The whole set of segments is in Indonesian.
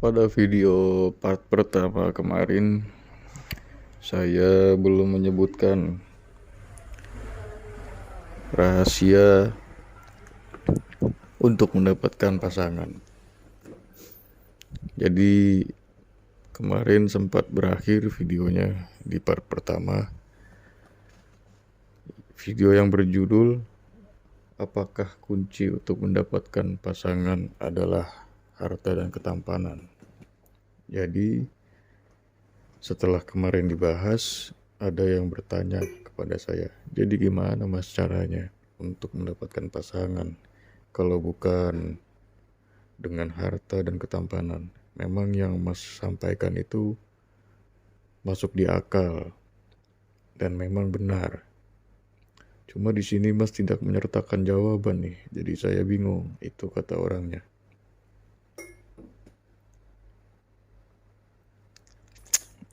Pada video part pertama kemarin, saya belum menyebutkan rahasia untuk mendapatkan pasangan. Jadi kemarin sempat berakhir videonya di part pertama. Video yang berjudul "Apakah kunci untuk mendapatkan pasangan adalah harta dan ketampanan?" Jadi setelah kemarin dibahas, ada yang bertanya kepada saya, jadi gimana mas caranya untuk mendapatkan pasangan kalau bukan dengan harta dan ketampanan? Memang yang mas sampaikan itu masuk di akal dan memang benar. Cuma di sini mas tidak menyertakan jawaban nih, jadi saya bingung, itu kata orangnya.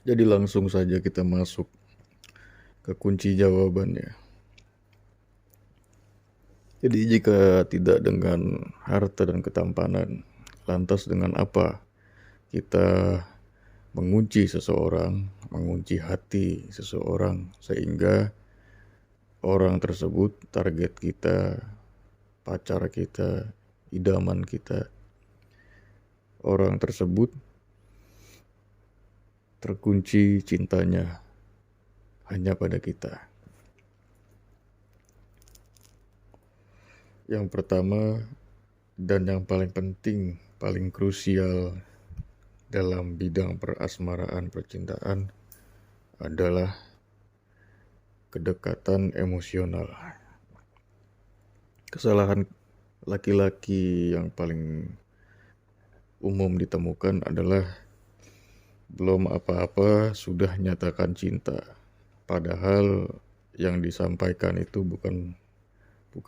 Jadi langsung saja kita masuk ke kunci jawabannya. Jadi jika tidak dengan harta dan ketampanan, lantas dengan apa kita mengunci seseorang, mengunci hati seseorang sehingga orang tersebut, target kita, pacar kita, idaman kita, orang tersebut terkunci cintanya hanya pada kita. Yang pertama dan yang paling penting, paling krusial dalam bidang perasmaraan percintaan adalah kedekatan emosional. Kesalahan laki-laki yang paling umum ditemukan adalah belum apa-apa sudah nyatakan cinta. Padahal yang disampaikan itu bukan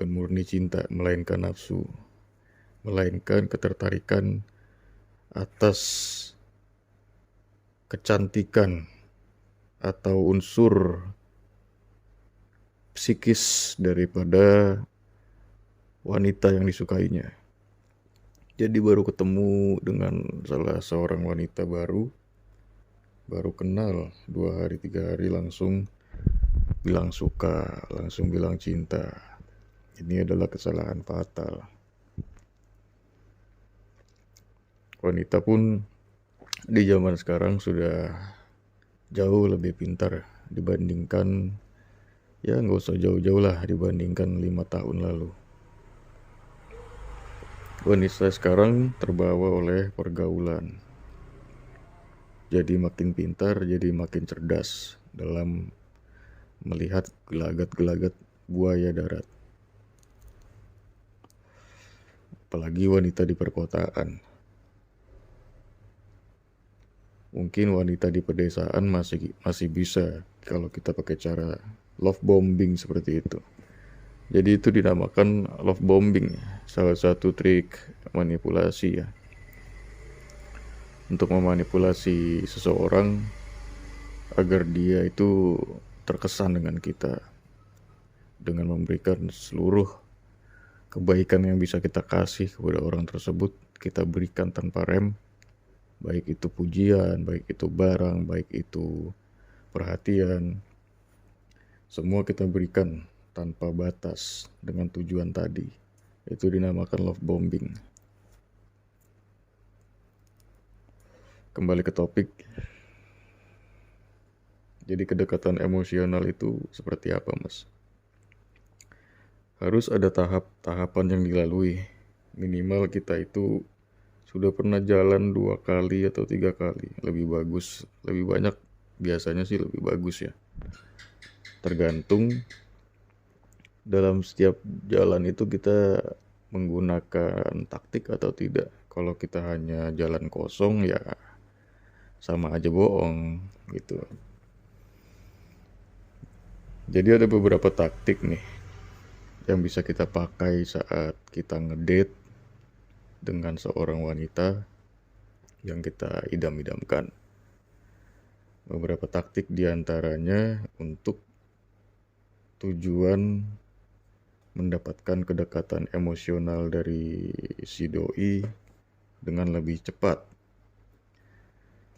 murni cinta, melainkan nafsu, melainkan ketertarikan atas kecantikan atau unsur psikis daripada wanita yang disukainya. Jadi baru ketemu dengan salah seorang wanita baru kenal 2 hari 3 hari langsung bilang suka, langsung bilang cinta. Ini adalah kesalahan fatal. Wanita pun di zaman sekarang sudah jauh lebih pintar dibandingkan, ya nggak usah jauh-jauh lah, dibandingkan 5 tahun lalu. Wanita sekarang terbawa oleh pergaulan. Jadi makin pintar, jadi makin cerdas dalam melihat gelagat-gelagat buaya darat. Apalagi wanita di perkotaan. Mungkin wanita di pedesaan masih bisa kalau kita pakai cara love bombing seperti itu. Jadi itu dinamakan love bombing, salah satu trik manipulasi ya. Untuk memanipulasi seseorang agar dia itu terkesan dengan kita, dengan memberikan seluruh kebaikan yang bisa kita kasih kepada orang tersebut, kita berikan tanpa rem. Baik itu pujian, baik itu barang, baik itu perhatian, semua kita berikan tanpa batas dengan tujuan tadi. Itu dinamakan love bombing. Kembali ke topik. Jadi kedekatan emosional itu seperti apa, Mas? Harus ada tahapan yang dilalui. Minimal kita itu sudah pernah jalan 2 kali atau 3 kali. Lebih bagus, lebih banyak, biasanya sih lebih bagus ya. Tergantung dalam setiap jalan itu kita menggunakan taktik atau tidak. Kalau kita hanya jalan kosong ya sama aja bohong gitu. Jadi ada beberapa taktik nih yang bisa kita pakai saat kita ngedate dengan seorang wanita yang kita idam-idamkan. Beberapa taktik diantaranya untuk tujuan mendapatkan kedekatan emosional dari si doi dengan lebih cepat.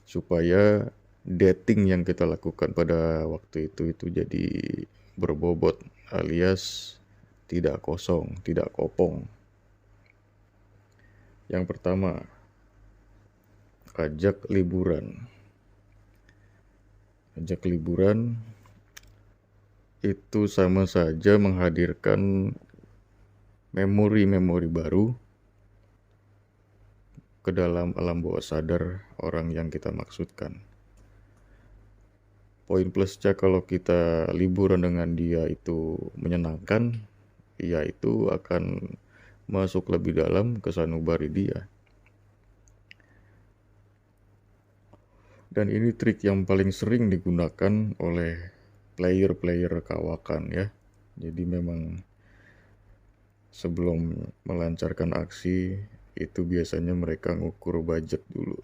supaya dating yang kita lakukan pada waktu itu jadi berbobot alias tidak kosong, tidak kopong. Yang pertama, ajak liburan. Ajak liburan itu sama saja menghadirkan memori-memori baru ke dalam alam bawah sadar orang yang kita maksudkan. Poin plusnya kalau kita liburan dengan dia itu menyenangkan, ya itu akan masuk lebih dalam ke sanubari dia. Dan ini trik yang paling sering digunakan oleh player-player kawakan ya. Jadi memang sebelum melancarkan aksi itu biasanya mereka ngukur budget dulu.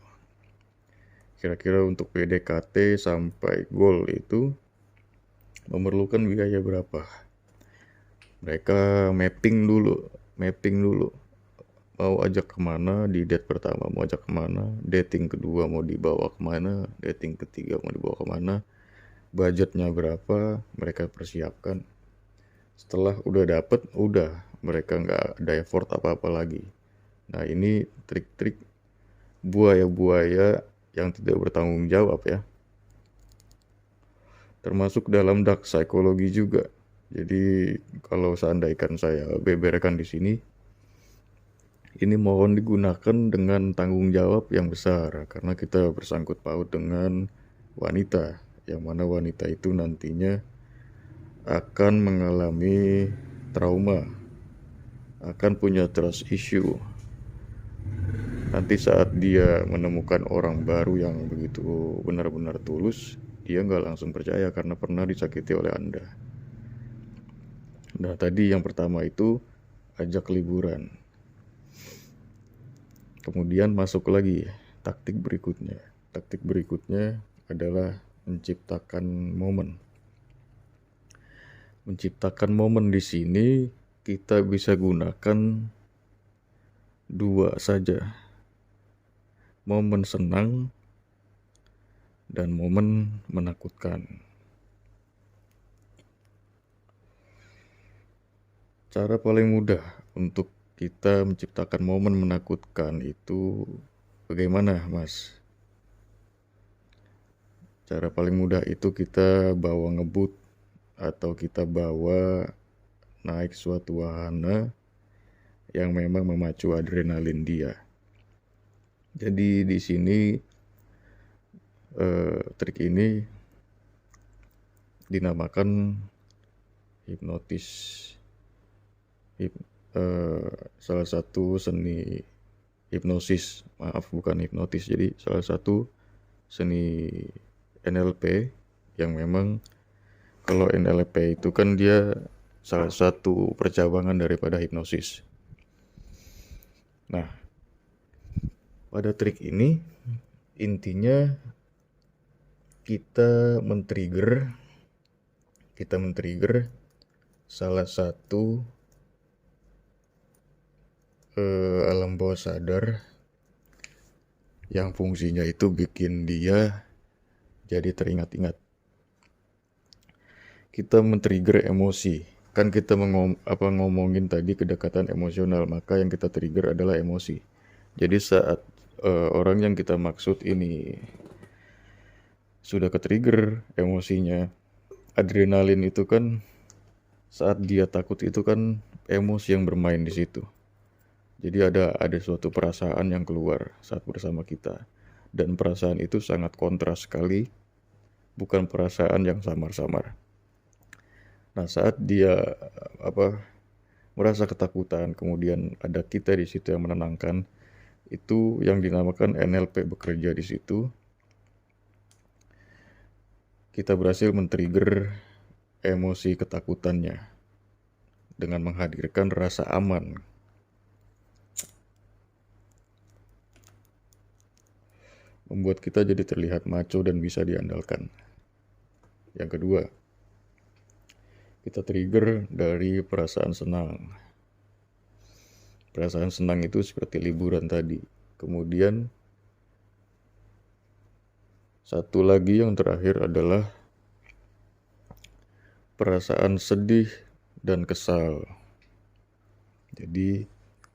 Kira-kira untuk PDKT sampai goal itu memerlukan biaya berapa? Mereka mapping dulu. Mau ajak kemana di date pertama, mau ajak kemana, dating kedua mau dibawa kemana, dating ketiga mau dibawa kemana, budgetnya berapa, mereka persiapkan. Setelah udah dapet, mereka nggak ada effort apa-apa lagi. Nah ini trik-trik buaya-buaya yang tidak bertanggung jawab ya. Termasuk dalam dark psychology juga. Jadi kalau seandainya saya beberkan di sini, ini mohon digunakan dengan tanggung jawab yang besar karena kita bersangkut paut dengan wanita, yang mana wanita itu nantinya akan mengalami trauma, akan punya trust issue. Nanti saat dia menemukan orang baru yang begitu benar-benar tulus, dia nggak langsung percaya karena pernah disakiti oleh Anda. Nah tadi yang pertama itu ajak liburan. Kemudian masuk lagi taktik berikutnya. Taktik berikutnya adalah menciptakan momen. Menciptakan momen di sini kita bisa gunakan dua saja. Momen senang dan momen menakutkan. Cara paling mudah untuk kita menciptakan momen menakutkan itu bagaimana, Mas? Cara paling mudah itu kita bawa ngebut atau kita bawa naik suatu wahana yang memang memacu adrenalin dia. Jadi di sini trik ini dinamakan hipnotis. Salah satu seni hipnosis, bukan hipnotis. Jadi salah satu seni NLP yang memang kalau NLP itu kan dia salah satu percabangan daripada hipnosis. Nah, pada trik ini intinya kita men-trigger salah satu alam bawah sadar yang fungsinya itu bikin dia jadi teringat-ingat. Kita men-trigger emosi. Kan kita ngomongin tadi kedekatan emosional, maka yang kita trigger adalah emosi. Jadi saat orang yang kita maksud ini sudah ke-trigger emosinya, adrenalin itu kan saat dia takut itu kan emosi yang bermain di situ. Jadi ada suatu perasaan yang keluar saat bersama kita. Dan perasaan itu sangat kontras sekali, bukan perasaan yang samar-samar. Nah, saat dia merasa ketakutan, kemudian ada kita di situ yang menenangkan, itu yang dinamakan NLP bekerja di situ. Kita berhasil men-trigger emosi ketakutannya dengan menghadirkan rasa aman. Membuat kita jadi terlihat maco dan bisa diandalkan. Yang kedua, kita trigger dari perasaan senang. Perasaan senang itu seperti liburan tadi. Kemudian Satu lagi yang terakhir adalah perasaan sedih dan kesal. Jadi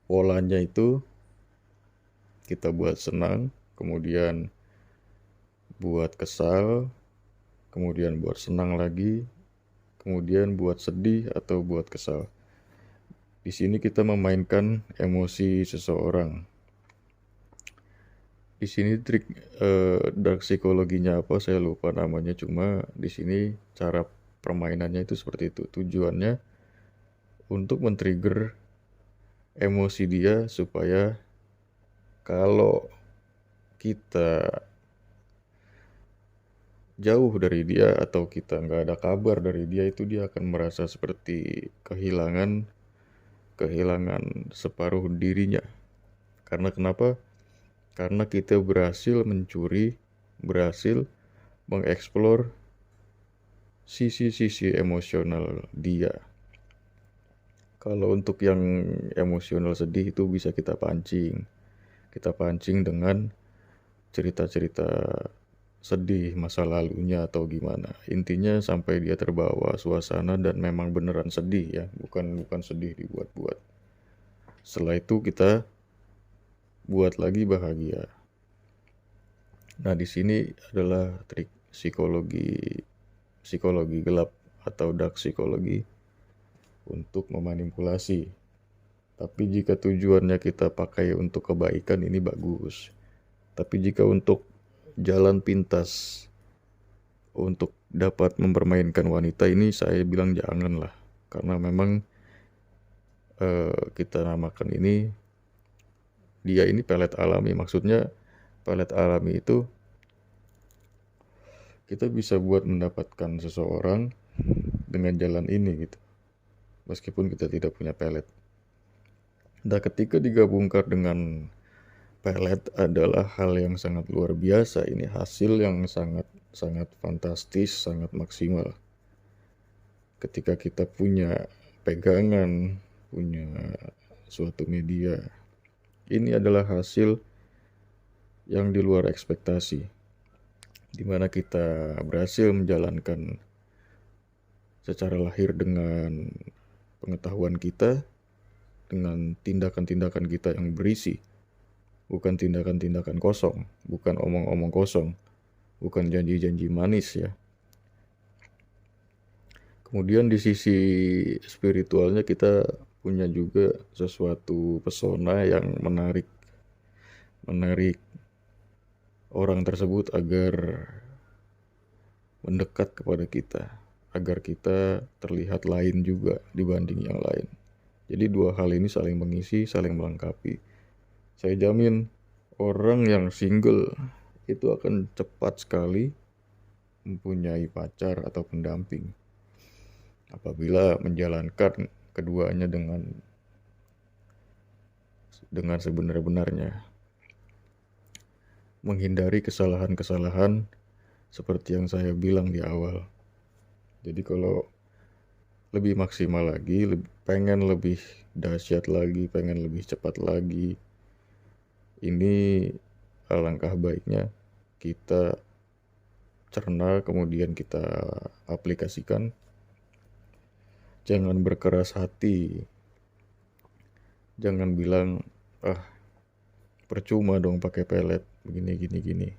polanya itu kita buat senang, kemudian buat kesal, kemudian buat senang lagi, kemudian buat sedih atau buat kesal. Di sini kita memainkan emosi seseorang. Di sini trik dark psikologinya apa saya lupa namanya, cuma di sini cara permainannya itu seperti itu. Tujuannya untuk men-trigger emosi dia supaya kalau kita jauh dari dia atau kita nggak ada kabar dari dia, itu dia akan merasa seperti kehilangan separuh dirinya. Karena kenapa? Karena kita berhasil mencuri, berhasil mengeksplor sisi-sisi emosional dia. Kalau untuk yang emosional sedih itu bisa kita pancing. Kita pancing dengan cerita-cerita sedih masa lalunya atau gimana. Intinya sampai dia terbawa suasana dan memang beneran sedih ya, bukan sedih dibuat-buat. Setelah itu kita buat lagi bahagia. Nah, di sini adalah trik psikologi gelap atau dark psikologi untuk memanipulasi. Tapi jika tujuannya kita pakai untuk kebaikan, ini bagus. Tapi jika untuk jalan pintas untuk dapat mempermainkan wanita, ini saya bilang janganlah. Karena memang kita namakan ini, dia ini pelet alami. Maksudnya pelet alami itu kita bisa buat mendapatkan seseorang dengan jalan ini gitu. Meskipun kita tidak punya pelet. Nah, ketika digabungkan dengan pelet adalah hal yang sangat luar biasa. Ini hasil yang sangat fantastis, sangat maksimal. Ketika kita punya pegangan, punya suatu media, ini adalah hasil yang di luar ekspektasi, di mana kita berhasil menjalankan secara lahir dengan pengetahuan kita, dengan tindakan-tindakan kita yang berisi, bukan tindakan-tindakan kosong, bukan omong-omong kosong, bukan janji-janji manis ya. Kemudian di sisi spiritualnya kita punya juga sesuatu pesona yang menarik orang tersebut agar mendekat kepada kita, agar kita terlihat lain juga dibanding yang lain. Jadi dua hal ini saling mengisi, saling melengkapi. Saya jamin orang yang single itu akan cepat sekali mempunyai pacar atau pendamping apabila menjalankan keduanya dengan sebenar-benarnya. Menghindari kesalahan-kesalahan seperti yang saya bilang di awal. Jadi kalau lebih maksimal lagi, pengen lebih dahsyat lagi, pengen lebih cepat lagi, ini alangkah baiknya kita cerna kemudian kita aplikasikan. Jangan berkeras hati. Jangan bilang, percuma dong pakai pelet, gini.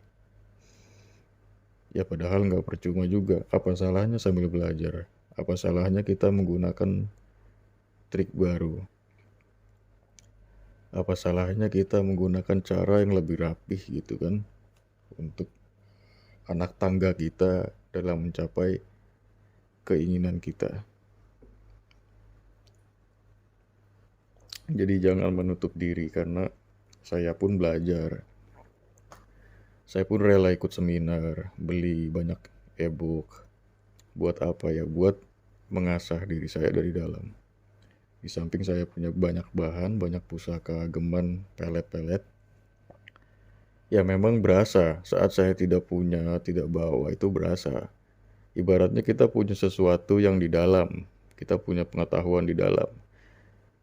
Ya padahal nggak percuma juga. Apa salahnya sambil belajar? Apa salahnya kita menggunakan trik baru? Apa salahnya kita menggunakan cara yang lebih rapih gitu kan? Untuk anak tangga kita dalam mencapai keinginan kita. Jadi jangan menutup diri, karena saya pun belajar. Saya pun rela ikut seminar, beli banyak e-book. Buat apa ya? Buat mengasah diri saya dari dalam. Di samping saya punya banyak bahan, banyak pusaka, geman, pelet-pelet. Ya memang berasa saat saya tidak punya, tidak bawa, itu berasa. Ibaratnya kita punya sesuatu yang di dalam. Kita punya pengetahuan di dalam.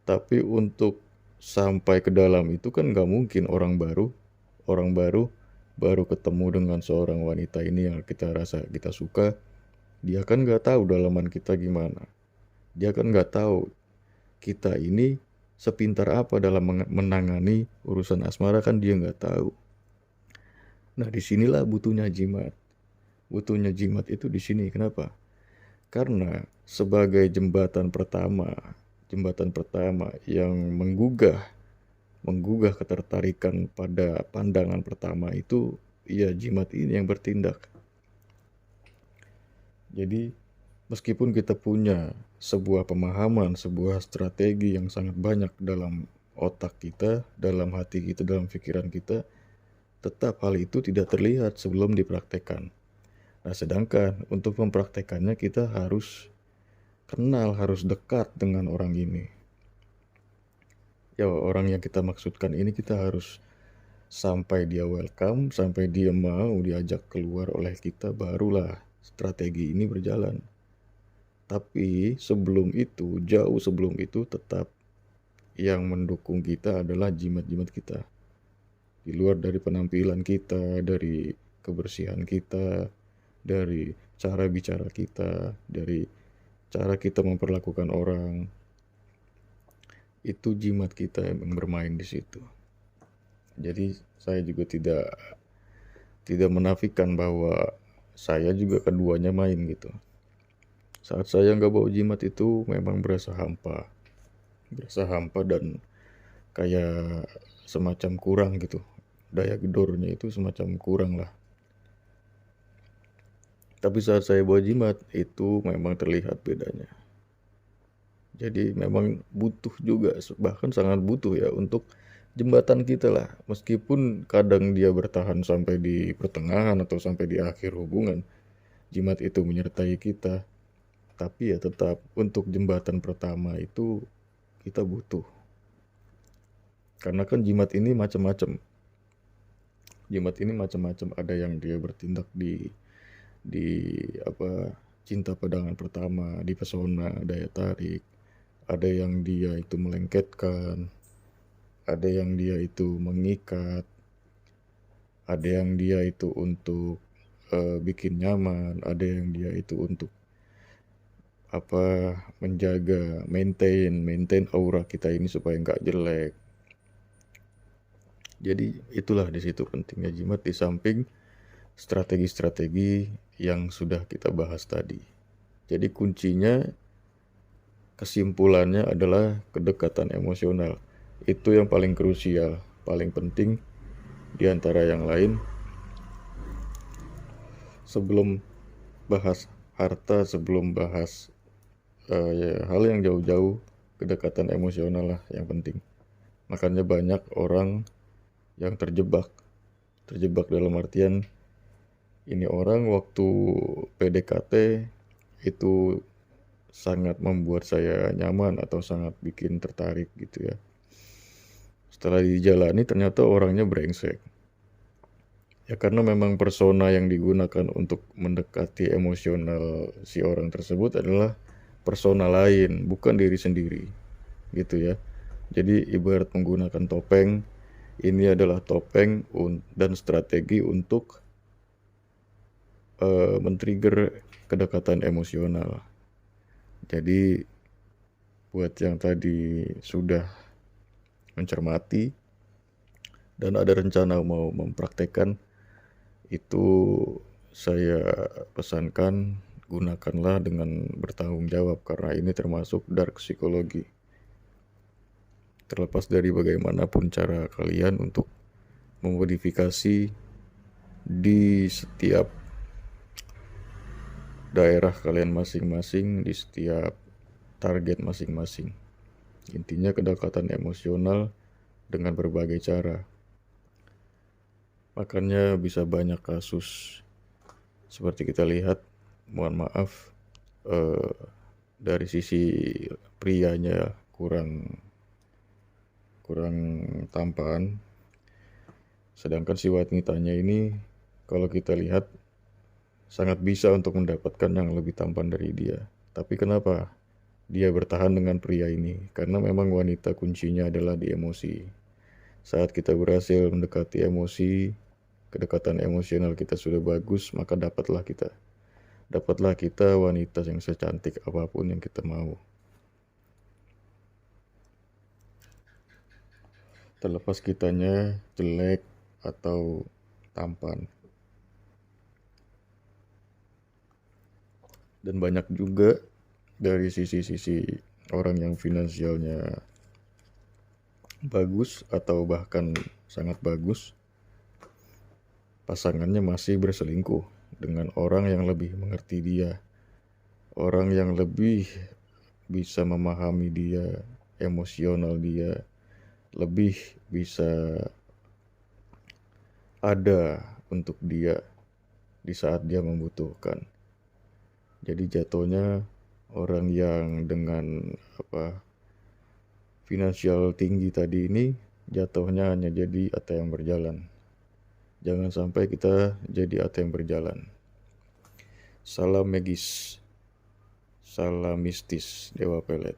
Tapi untuk sampai ke dalam itu kan gak mungkin orang baru baru ketemu dengan seorang wanita ini yang kita rasa kita suka, dia kan nggak tahu dalaman kita gimana. Dia kan nggak tahu kita ini sepintar apa dalam menangani urusan asmara, kan dia nggak tahu. Nah, disinilah butuhnya jimat. Butuhnya jimat itu di sini. Kenapa? Karena sebagai jembatan pertama yang menggugah ketertarikan pada pandangan pertama itu, ya jimat ini yang bertindak. Jadi meskipun kita punya sebuah pemahaman, sebuah strategi yang sangat banyak dalam otak kita, dalam hati kita, dalam pikiran kita, tetap hal itu tidak terlihat sebelum dipraktekkan. Nah, sedangkan untuk mempraktekannya kita harus kenal, harus dekat dengan orang ini. Ya, orang yang kita maksudkan ini kita harus sampai dia welcome, sampai dia mau diajak keluar oleh kita, barulah strategi ini berjalan. Tapi sebelum itu, jauh sebelum itu, tetap yang mendukung kita adalah jimat-jimat kita. Di luar dari penampilan kita, dari kebersihan kita, dari cara bicara kita, dari cara kita memperlakukan orang, itu jimat kita yang bermain di situ. Jadi saya juga tidak menafikan bahwa saya juga keduanya main gitu. Saat saya nggak bawa jimat itu memang berasa hampa dan kayak semacam kurang gitu. Daya gedornya itu semacam kurang lah. Tapi saat saya bawa jimat itu memang terlihat bedanya. Jadi memang butuh juga, bahkan sangat butuh ya untuk jembatan kita lah. Meskipun kadang dia bertahan sampai di pertengahan atau sampai di akhir hubungan, jimat itu menyertai kita. Tapi ya tetap untuk jembatan pertama itu kita butuh. Karena kan jimat ini macam-macam. Jimat ini macam-macam, ada yang dia bertindak di cinta pandangan pertama, di pesona, daya tarik. Ada yang dia itu melengketkan, ada yang dia itu mengikat, ada yang dia itu untuk bikin nyaman, ada yang dia itu untuk menjaga, maintain aura kita ini supaya nggak jelek. Jadi itulah di situ pentingnya jimat, di samping strategi-strategi yang sudah kita bahas tadi. Jadi kuncinya, kesimpulannya adalah kedekatan emosional. Itu yang paling krusial, paling penting di antara yang lain. Sebelum bahas harta, sebelum bahas hal yang jauh-jauh, kedekatan emosional lah yang penting. Makanya banyak orang yang terjebak dalam artian ini orang waktu PDKT itu sangat membuat saya nyaman atau sangat bikin tertarik gitu ya. Setelah dijalani ternyata orangnya brengsek. Ya karena memang persona yang digunakan untuk mendekati emosional si orang tersebut adalah persona lain, bukan diri sendiri. Gitu ya. Jadi ibarat menggunakan topeng, ini adalah topeng dan strategi untuk men-trigger kedekatan emosional. Jadi buat yang tadi sudah mencermati dan ada rencana mau mempraktekkan, itu saya pesankan gunakanlah dengan bertanggung jawab, karena ini termasuk dark psikologi. Terlepas dari bagaimanapun cara kalian untuk memodifikasi di setiap daerah kalian masing-masing, di setiap target masing-masing. Intinya kedekatan emosional dengan berbagai cara. Makanya bisa banyak kasus seperti kita lihat, mohon maaf, dari sisi prianya kurang tampan, sedangkan si wanitanya ini kalau kita lihat sangat bisa untuk mendapatkan yang lebih tampan dari dia. Tapi kenapa dia bertahan dengan pria ini? Karena memang wanita kuncinya adalah di emosi. Saat kita berhasil mendekati emosi, kedekatan emosional kita sudah bagus, maka dapatlah kita wanita yang secantik apapun yang kita mau. Terlepas kitanya jelek atau tampan. Dan banyak juga dari sisi-sisi orang yang finansialnya bagus atau bahkan sangat bagus, pasangannya masih berselingkuh dengan orang yang lebih mengerti dia, orang yang lebih bisa memahami dia, emosional dia, lebih bisa ada untuk dia di saat dia membutuhkan. Jadi jatuhnya orang yang dengan finansial tinggi tadi ini jatuhnya hanya jadi ATM berjalan. Jangan sampai kita jadi ATM berjalan. Salam magis, salam mistis, Dewa Pelet.